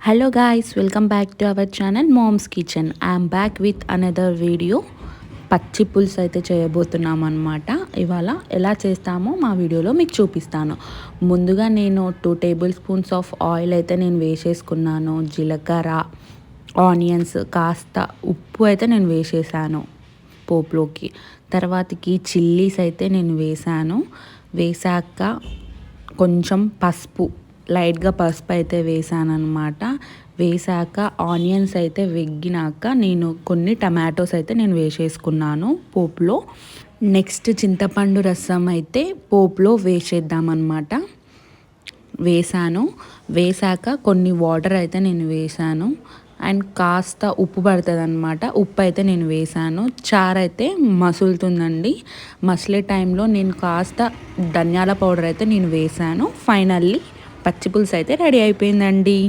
Hello guys, welcome back to our channel mom's kitchen. I'm back with another video. పచ్చి పులుసు అయితే చేయబోతున్నాం అనమాట. ఇవాళ ఎలా చేస్తామో మా వీడియోలో మీకు చూపిస్తాను. ముందుగా నేను 2 టేబుల్ స్పూన్స్ ఆఫ్ ఆయిల్ అయితే నేను వేసేసుకున్నాను. జీలకర్ర, ఆనియన్స్, కాస్త ఉప్పు అయితే నేను వేసేసాను పోపులోకి. తర్వాతకి చిల్లీస్ అయితే నేను వేసాక కొంచెం పసుపు, లైట్గా పసుపు అయితే వేసాను అనమాట. వేసాక ఆనియన్స్ అయితే వెగ్గినాక నేను కొన్ని టమాటోస్ అయితే నేను వేసేసుకున్నాను పోపులో. నెక్స్ట్ చింతపండు రసం అయితే పోపులో వేసేద్దామన్నమాట. వేసాక కొన్ని వాటర్ అయితే నేను వేసాను అండ్ కాస్త ఉప్పు పడుతుంది అనమాట. ఉప్పు అయితే నేను వేసాను. చారు అయితే మసులుతుందండి. మసిలే టైంలో నేను కాస్త ధనియాల పౌడర్ అయితే నేను వేసాను. ఫైనల్లీ పచ్చి పులుసు అయితే రెడీ అయిపోయిందండి.